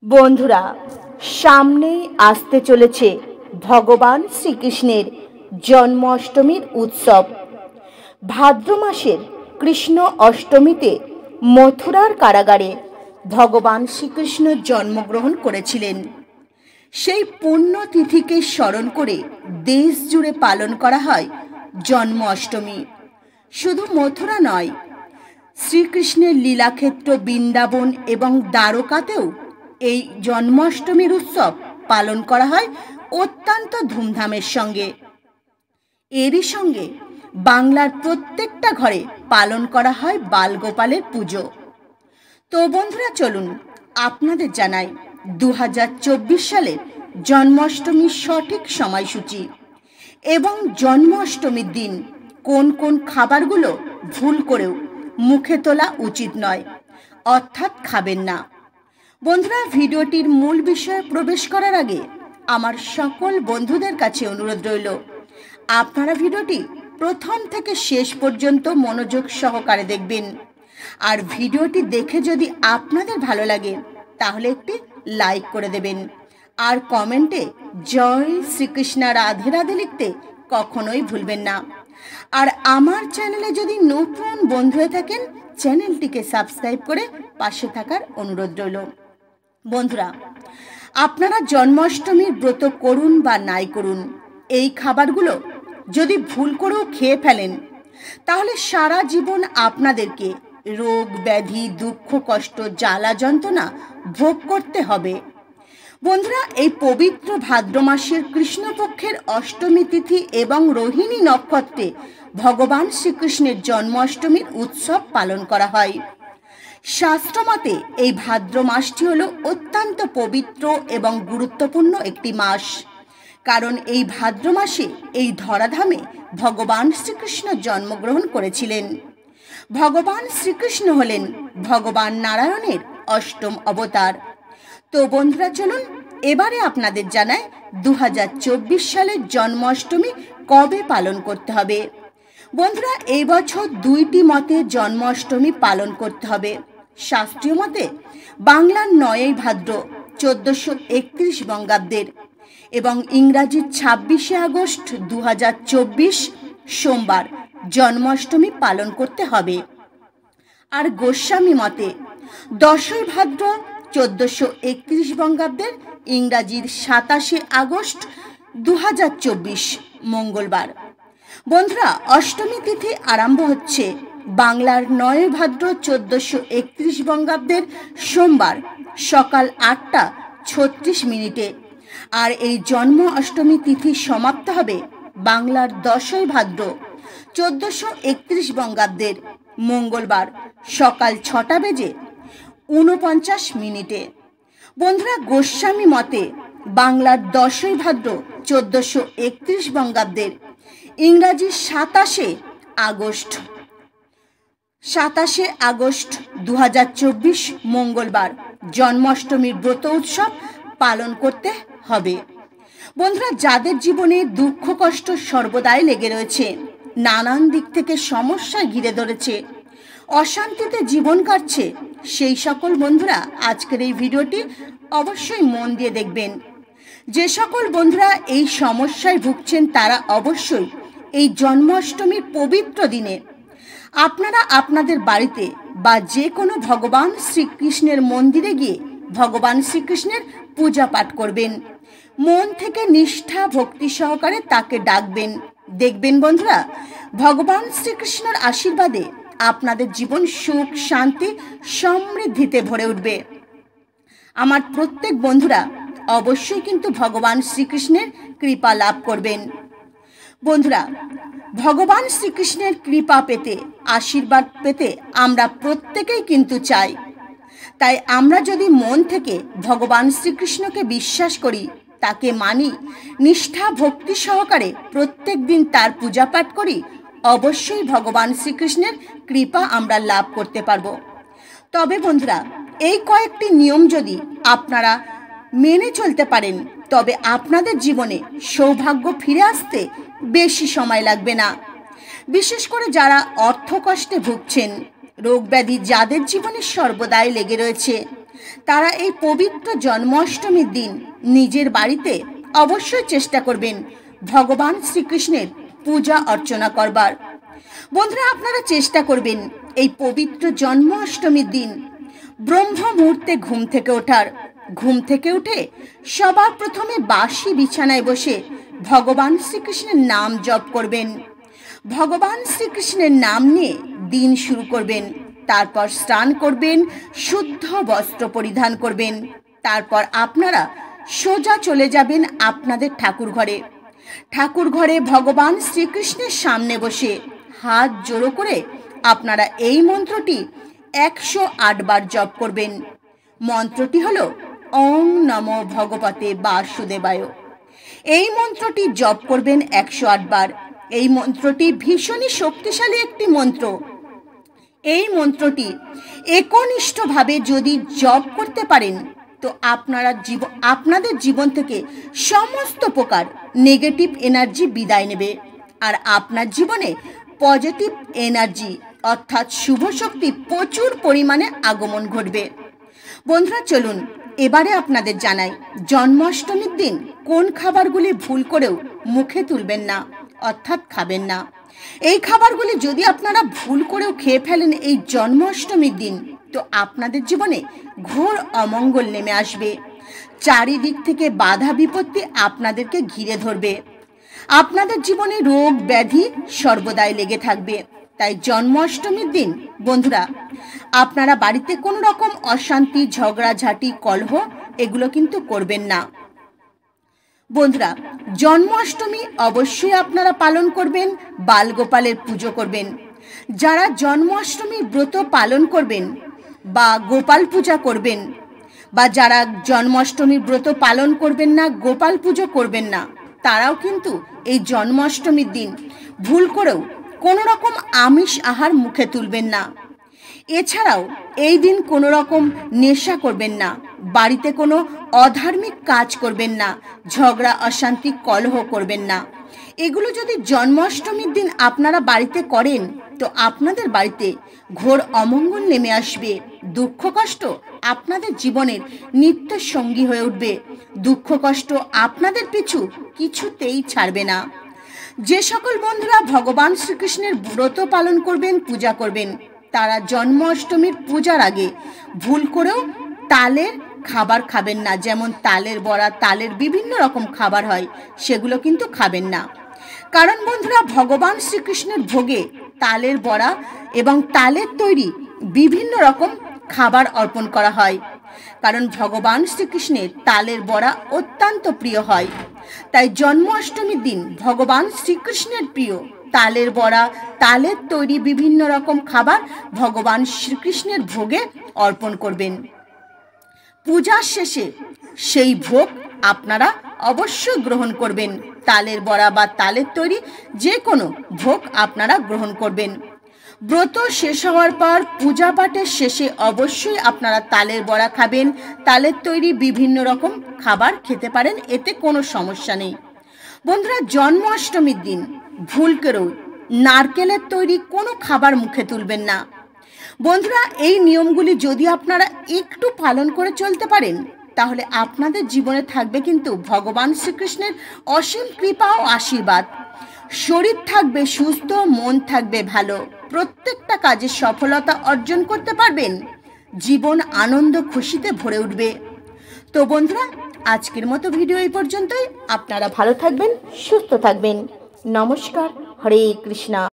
বন্ধুরা, সামনেই আসতে চলেছে ভগবান শ্রীকৃষ্ণের জন্মাষ্টমীর উৎসব। ভাদ্র মাসের কৃষ্ণ অষ্টমীতে মথুরার কারাগারে ভগবান শ্রীকৃষ্ণ জন্মগ্রহণ করেছিলেন। সেই পুণ্যতিথিকে স্মরণ করে দেশ জুড়ে পালন করা হয় জন্ম অষ্টমী। শুধু মথুরা নয়, শ্রীকৃষ্ণের লীলাক্ষেত্র বৃন্দাবন এবং দ্বারকাতেও এই জন্মাষ্টমীর উৎসব পালন করা হয় অত্যন্ত ধুমধামের সঙ্গে। এরই সঙ্গে বাংলার প্রত্যেকটা ঘরে পালন করা হয় বালগোপালের পুজো। তো বন্ধুরা, চলুন আপনাদের জানাই 2024 সালের জন্মাষ্টমীর সঠিক সময়সূচি এবং জন্মাষ্টমীর দিন কোন কোন খাবারগুলো ভুল করেও মুখে তোলা উচিত নয়, অর্থাৎ খাবেন না। বন্ধুরা, ভিডিওটির মূল বিষয়ে প্রবেশ করার আগে আমার সকল বন্ধুদের কাছে অনুরোধ রইল, আপনারা ভিডিওটি প্রথম থেকে শেষ পর্যন্ত মনোযোগ সহকারে দেখবেন। আর ভিডিওটি দেখে যদি আপনাদের ভালো লাগে তাহলে একটি লাইক করে দেবেন, আর কমেন্টে জয় শ্রীকৃষ্ণ রাধে রাধে লিখতে কখনোই ভুলবেন না। আর আমার চ্যানেলে যদি নতুন বন্ধু হয়ে থাকেন, চ্যানেলটিকে সাবস্ক্রাইব করে পাশে থাকার অনুরোধ রইল। বন্ধুরা, আপনারা জন্মাষ্টমীর ব্রত করুন বা নাই করুন, এই খাবারগুলো যদি ভুল করেও খেয়ে ফেলেন তাহলে সারা জীবন আপনাদেরকে রোগ ব্যাধি, দুঃখ, কষ্ট, জ্বালা যন্ত্রণা ভোগ করতে হবে। বন্ধুরা, এই পবিত্র ভাদ্র মাসের কৃষ্ণপক্ষের অষ্টমী তিথি এবং রোহিণী নক্ষত্রে ভগবান শ্রীকৃষ্ণের জন্মাষ্টমীর উৎসব পালন করা হয়। শাস্ত্রমতে এই ভাদ্র মাসটি হল অত্যন্ত পবিত্র এবং গুরুত্বপূর্ণ একটি মাস, কারণ এই ভাদ্র মাসে এই ধরাধামে ভগবান শ্রীকৃষ্ণ জন্মগ্রহণ করেছিলেন। ভগবান শ্রীকৃষ্ণ হলেন ভগবান নারায়ণের অষ্টম অবতার। তো বন্ধুরা, চলুন এবারে আপনাদের জানাই 2024 সালের জন্মাষ্টমী কবে পালন করতে হবে। বন্ধুরা, এই বছর দুইটি মতে জন্মাষ্টমী পালন করতে হবে। শাস্ত্রীয় মতে বাংলার 9ই ভাদ্র 1431 বঙ্গাব্দের এবং ইংরাজির 26শে আগস্ট 2024 সোমবার জন্মাষ্টমী পালন করতে হবে। আর গোস্বামী মতে 10ই ভাদ্র 1431 বঙ্গাব্দের ইংরাজির 27শে আগস্ট 2024 মঙ্গলবার। বন্ধুরা, অষ্টমী তিথি আরম্ভ হচ্ছে বাংলার 9 ভাদ্র 1431 বঙ্গাব্দের সোমবার সকাল 8টা 36 মিনিটে। আর এই জন্ম অষ্টমী তিথি সমাপ্ত হবে বাংলার 10ই ভাদ্র 1431 বঙ্গাব্দের মঙ্গলবার সকাল 6টা বেজে 49 মিনিটে। বন্ধুরা, গোস্বামী মতে বাংলার 10ই ভাদ্র 1431 বঙ্গাব্দের ইংরাজি 27শে আগস্ট 2024 মঙ্গলবার জন্মাষ্টমীর ব্রত উৎসব পালন করতে হবে। বন্ধুরা, যাদের জীবনে দুঃখ কষ্ট সর্বদাই লেগে রয়েছে, নানান দিক থেকে সমস্যায় ঘিরে ধরেছে, অশান্তিতে জীবন কাটছে, সেই সকল বন্ধুরা আজকের এই ভিডিওটি অবশ্যই মন দিয়ে দেখবেন। যে সকল বন্ধুরা এই সমস্যায় ভুগছেন তারা অবশ্যই এই জন্মাষ্টমীর পবিত্র দিনে আপনারা আপনাদের বাড়িতে বা যে কোনো ভগবান শ্রীকৃষ্ণের মন্দিরে গিয়ে ভগবান শ্রীকৃষ্ণের পূজা পাঠ করবেন। মন থেকে নিষ্ঠা ভক্তি সহকারে তাকে ডাকবেন। দেখবেন বন্ধুরা, ভগবান শ্রীকৃষ্ণের আশীর্বাদে আপনাদের জীবন সুখ, শান্তি, সমৃদ্ধিতে ভরে উঠবে। আমার প্রত্যেক বন্ধুরা অবশ্যই কিন্তু ভগবান শ্রীকৃষ্ণের কৃপা লাভ করবেন। বন্ধুরা, ভগবান শ্রীকৃষ্ণের কৃপা পেতে, আশীর্বাদ পেতে আমরা প্রত্যেকেই কিন্তু চাই। তাই আমরা যদি মন থেকে ভগবান শ্রীকৃষ্ণকে বিশ্বাস করি, তাকে মানি, নিষ্ঠা ভক্তি সহকারে প্রত্যেক দিন তার পূজা পাঠ করি, অবশ্যই ভগবান শ্রীকৃষ্ণের কৃপা আমরা লাভ করতে পারব। তবে বন্ধুরা, এই কয়েকটি নিয়ম যদি আপনারা মেনে চলতে পারেন তবে আপনাদের জীবনে সৌভাগ্য ফিরে আসতে বেশি সময় লাগবে না। বিশেষ করে যারা অর্থ কষ্টে ভুগছেন, রোগ ব্যাধি যাদের জীবনে সর্বদাই লেগে রয়েছে, তারা এই পবিত্র জন্মাষ্টমীর দিন নিজের বাড়িতে অবশ্যই চেষ্টা করবেন ভগবান শ্রীকৃষ্ণের পূজা অর্চনা করবার। বন্ধুরা, আপনারা চেষ্টা করবেন এই পবিত্র জন্মাষ্টমীর দিন ব্রহ্ম মুহূর্তে ঘুম থেকে উঠে সবার প্রথমে বাসি বিছানায় বসে ভগবান শ্রীকৃষ্ণের নাম জপ করবেন। ভগবান শ্রীকৃষ্ণের নাম নিয়ে দিন শুরু করবেন। তারপর স্নান করবেন, শুদ্ধ বস্ত্র পরিধান করবেন। তারপর আপনারা সোজা চলে যাবেন আপনাদের ঠাকুর ঘরে ভগবান শ্রীকৃষ্ণের সামনে বসে হাত জোড়ো করে আপনারা এই মন্ত্রটি 108 বার জপ করবেন। মন্ত্রটি হলো ওং নমো ভগবতে বাসুদেবায়। এই মন্ত্রটি জপ করবেন 108 বার। এই মন্ত্রটি ভীষণই শক্তিশালী একটি মন্ত্র। এই মন্ত্রটি একনিষ্ঠভাবে যদি জপ করতে পারেন তো আপনাদের জীবন থেকে সমস্ত প্রকার নেগেটিভ এনার্জি বিদায় নেবে, আর আপনার জীবনে পজিটিভ এনার্জি অর্থাৎ শুভ শক্তি প্রচুর পরিমাণে আগমন ঘটবে। বন্ধুরা, চলুন এবারে আপনাদের জানাই জন্মাষ্টমীর দিন কোন খাবারগুলি ভুল করেও মুখে তুলবেন না, অর্থাৎ খাবেন না। এই খাবারগুলি যদি আপনারা ভুল করেও খেয়ে ফেলেন এই জন্মাষ্টমীর দিন, তো আপনাদের জীবনে ঘোর অমঙ্গল নেমে আসবে। চারিদিক থেকে বাধা বিপত্তি আপনাদেরকে ঘিরে ধরবে। আপনাদের জীবনে রোগ ব্যাধি সর্বদাই লেগে থাকবে। তাই জন্মাষ্টমীর দিন বন্ধুরা, আপনারা বাড়িতে কোনো রকম অশান্তি, ঝগড়াঝাটি, কলহ এগুলো কিন্তু করবেন না। বন্ধুরা, জন্মাষ্টমী অবশ্যই আপনারা পালন করবেন, বালগোপালের পুজো করবেন। যারা জন্মাষ্টমীর ব্রত পালন করবেন বা গোপাল পূজা করবেন, বা যারা জন্মাষ্টমীর ব্রত পালন করবেন না, গোপাল পুজো করবেন না, তারাও কিন্তু এই জন্মাষ্টমীর দিন ভুল করেও কোনো রকম আমিষ আহার মুখে তুলবেন না। এছাড়াও এই দিন কোনো রকম নেশা করবেন না, বাড়িতে কোনো অধার্মিক কাজ করবেন না, ঝগড়া অশান্তি কলহ করবেন না। এগুলো যদি জন্মাষ্টমীর দিন আপনারা বাড়িতে করেন তো আপনাদের বাড়িতে ঘোর অমঙ্গল নেমে আসবে। দুঃখ কষ্ট আপনাদের জীবনের নিত্য সঙ্গী হয়ে উঠবে। দুঃখ কষ্ট আপনাদের পিছু কিছুতেই ছাড়বে না। যে সকল বন্ধুরা ভগবান শ্রীকৃষ্ণের ব্রত পালন করবেন, পূজা করবেন, তারা জন্মাষ্টমীর পূজার আগে ভুল করেও তালের খাবার খাবেন না। যেমন তালের বড়া, তালের বিভিন্ন রকম খাবার হয়, সেগুলো কিন্তু খাবেন না। কারণ বন্ধুরা, ভগবান শ্রীকৃষ্ণের ভোগে তালের বড়া এবং তালের তৈরি বিভিন্ন রকম খাবার অর্পণ করা হয়। কারণ ভগবান শ্রীকৃষ্ণের তালের বড়া অত্যন্ত প্রিয় হয়। তাই জন্মাষ্টমীর দিন ভগবান শ্রীকৃষ্ণের প্রিয় তালের বড়া, তালের তৈরি বিভিন্ন রকম খাবার ভগবান শ্রীকৃষ্ণের ভোগে অর্পণ করবেন। পূজার শেষে সেই ভোগ আপনারা অবশ্যই গ্রহণ করবেন। তালের বড়া বা তালের তৈরি যে কোনো ভোগ আপনারা গ্রহণ করবেন। ব্রত শেষ হওয়ার পর পূজা পাঠের শেষে অবশ্যই আপনারা তালের বড়া খাবেন, তালের তৈরি বিভিন্ন রকম খাবার খেতে পারেন, এতে কোনো সমস্যা নেই। বন্ধুরা, জন্মাষ্টমীর দিন ভুল করেও নারকেলের তৈরি কোনো খাবার মুখে তুলবেন না। বন্ধুরা, এই নিয়মগুলি যদি আপনারা একটু পালন করে চলতে পারেন তাহলে আপনাদের জীবনে থাকবে কিন্তু ভগবান শ্রীকৃষ্ণের অসীম কৃপা ও আশীর্বাদ। শরীর থাকবে সুস্থ, মন থাকবে ভালো, প্রত্যেকটা কাজে সফলতা অর্জন করতে পারবেন, জীবন আনন্দ খুশিতে ভরে উঠবে। তো বন্ধুরা, আজকের মতো ভিডিও এই পর্যন্তই। আপনারা ভালো থাকবেন, সুস্থ থাকবেন। নমস্কার। হরে কৃষ্ণা।